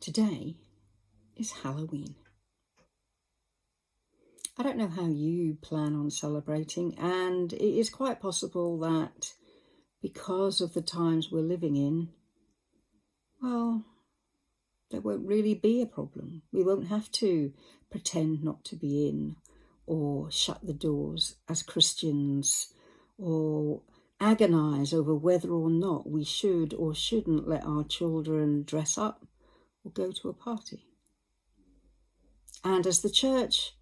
Today is Halloween. I don't know how you plan on celebrating, and it is quite possible that because of the times we're living in, well, there won't really be a problem. We won't have to pretend not to be in or shut the doors as Christians or agonise over whether or not we should or shouldn't let our children dress up or go to a party. And as the church,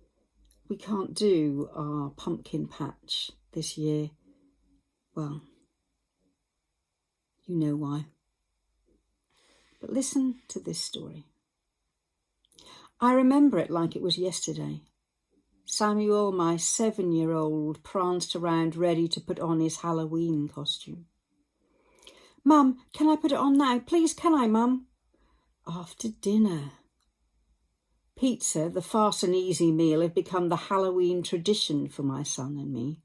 we can't do our pumpkin patch this year. Well, you know why. But listen to this story. I remember it like it was yesterday. Samuel, my 7-year-old, pranced around ready to put on his Halloween costume. "Mum, can I put it on now? Please, can I, Mum?" "After dinner." Pizza, the fast and easy meal, had become the Halloween tradition for my son and me.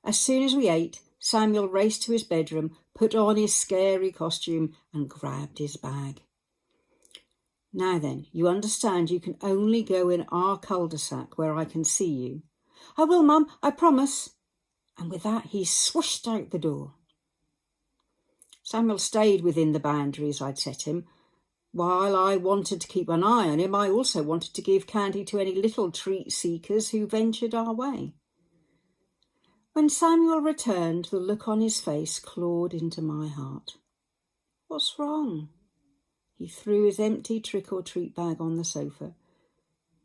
As soon as we ate, Samuel raced to his bedroom, put on his scary costume and grabbed his bag. "Now then, you understand you can only go in our cul-de-sac where I can see you." "I will, Mum, I promise." And with that, he swooshed out the door. Samuel stayed within the boundaries I'd set him. While I wanted to keep an eye on him, I also wanted to give candy to any little treat seekers who ventured our way. When Samuel returned, the look on his face clawed into my heart. "What's wrong?" He threw his empty trick-or-treat bag on the sofa.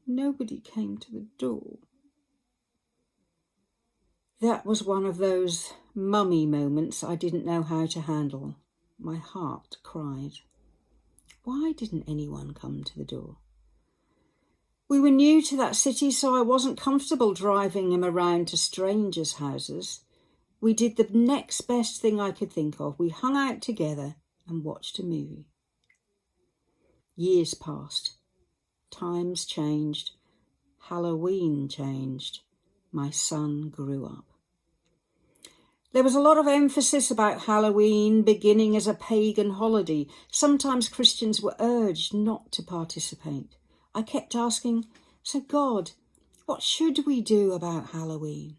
"Nobody came to the door." That was one of those mummy moments I didn't know how to handle. My heart cried. Why didn't anyone come to the door? We were new to that city, so I wasn't comfortable driving him around to strangers' houses. We did the next best thing I could think of. We hung out together and watched a movie. Years passed. Times changed. Halloween changed. My son grew up. There was a lot of emphasis about Halloween beginning as a pagan holiday. Sometimes Christians were urged not to participate. I kept asking, "So God, what should we do about Halloween?"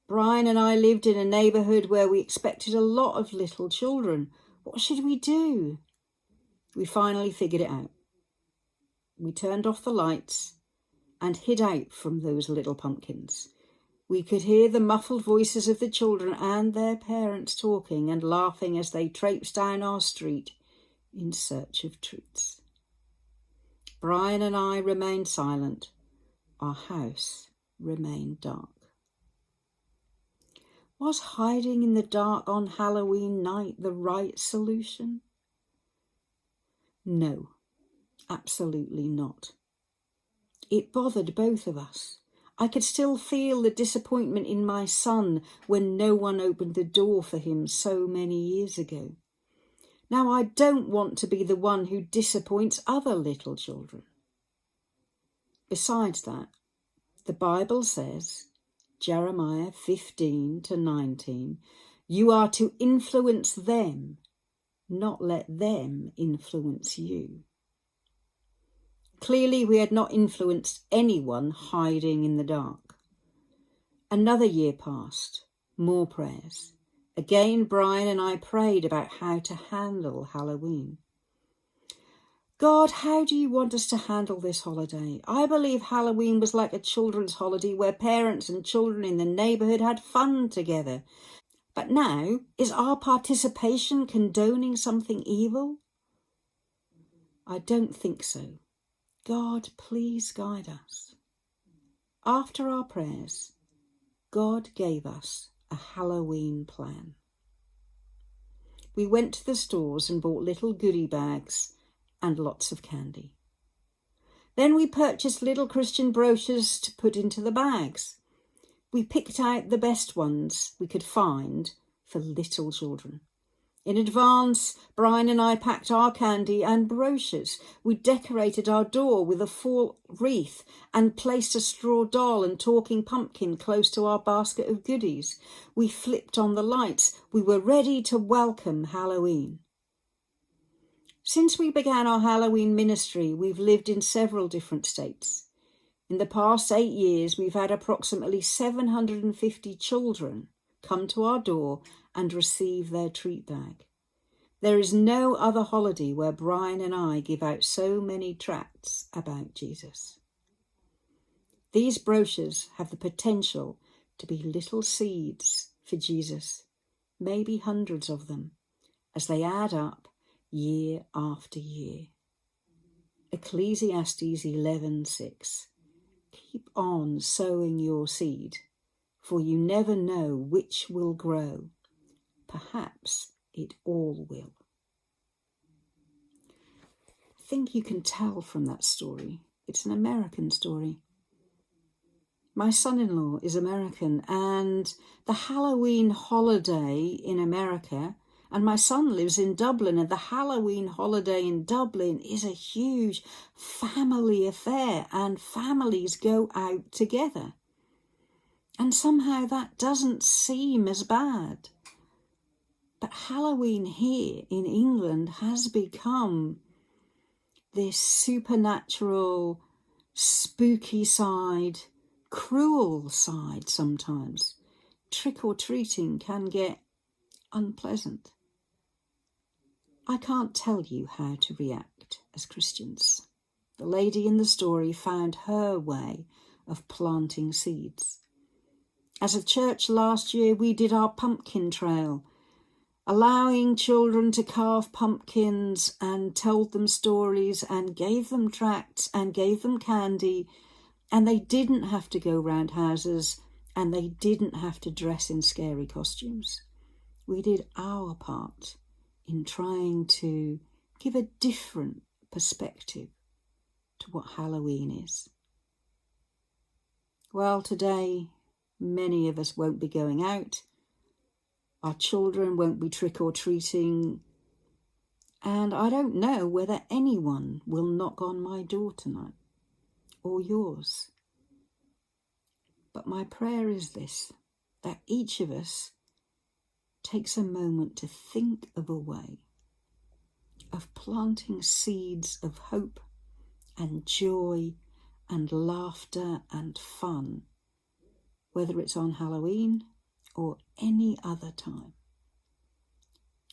Brian and I lived in a neighbourhood where we expected a lot of little children. What should we do? We finally figured it out. We turned off the lights and hid out from those little pumpkins. We could hear the muffled voices of the children and their parents talking and laughing as they traipsed down our street in search of treats. Brian and I remained silent. Our house remained dark. Was hiding in the dark on Halloween night the right solution? No, absolutely not. It bothered both of us. I could still feel the disappointment in my son when no one opened the door for him so many years ago. Now I don't want to be the one who disappoints other little children. Besides that, the Bible says, Jeremiah 15-19, you are to influence them, not let them influence you. Clearly, we had not influenced anyone hiding in the dark. Another year passed, more prayers. Again, Brian and I prayed about how to handle Halloween. God, how do you want us to handle this holiday? I believe Halloween was like a children's holiday where parents and children in the neighbourhood had fun together. But now, is our participation condoning something evil? I don't think so. God, please guide us. After our prayers, God gave us a Halloween plan. We went to the stores and bought little goodie bags and lots of candy. Then we purchased little Christian brochures to put into the bags. We picked out the best ones we could find for little children. In advance, Brian and I packed our candy and brochures. We decorated our door with a fall wreath and placed a straw doll and talking pumpkin close to our basket of goodies. We flipped on the lights. We were ready to welcome Halloween. Since we began our Halloween ministry, we've lived in several different states. In the past 8 years, we've had approximately 750 children come to our door and receive their treat bag. There is no other holiday where Brian and I give out so many tracts about Jesus. These brochures have the potential to be little seeds for Jesus, maybe hundreds of them, as they add up year after year. Ecclesiastes 11:6. Keep on sowing your seed, for you never know which will grow. Perhaps it all will. I think you can tell from that story. It's an American story. My son-in-law is American, and the Halloween holiday in America, and my son lives in Dublin, and the Halloween holiday in Dublin is a huge family affair, and families go out together. And somehow that doesn't seem as bad. But Halloween here in England has become this supernatural, spooky side, cruel side sometimes. Trick-or-treating can get unpleasant. I can't tell you how to react as Christians. The lady in the story found her way of planting seeds. As a church last year, we did our pumpkin trail, allowing children to carve pumpkins and told them stories and gave them tracts and gave them candy, and they didn't have to go round houses and they didn't have to dress in scary costumes. We did our part in trying to give a different perspective to what Halloween is. Well, today, many of us won't be going out. Our children won't be trick-or-treating. And I don't know whether anyone will knock on my door tonight, or yours. But my prayer is this, that each of us takes a moment to think of a way of planting seeds of hope and joy and laughter and fun, whether it's on Halloween or any other time.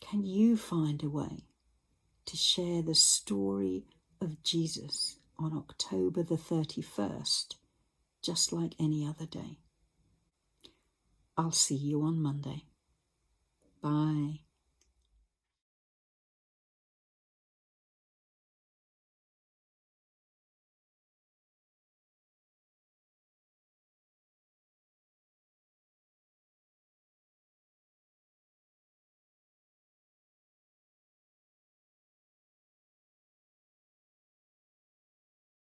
Can you find a way to share the story of Jesus on October the 31st, just like any other day? I'll see you on Monday. Bye.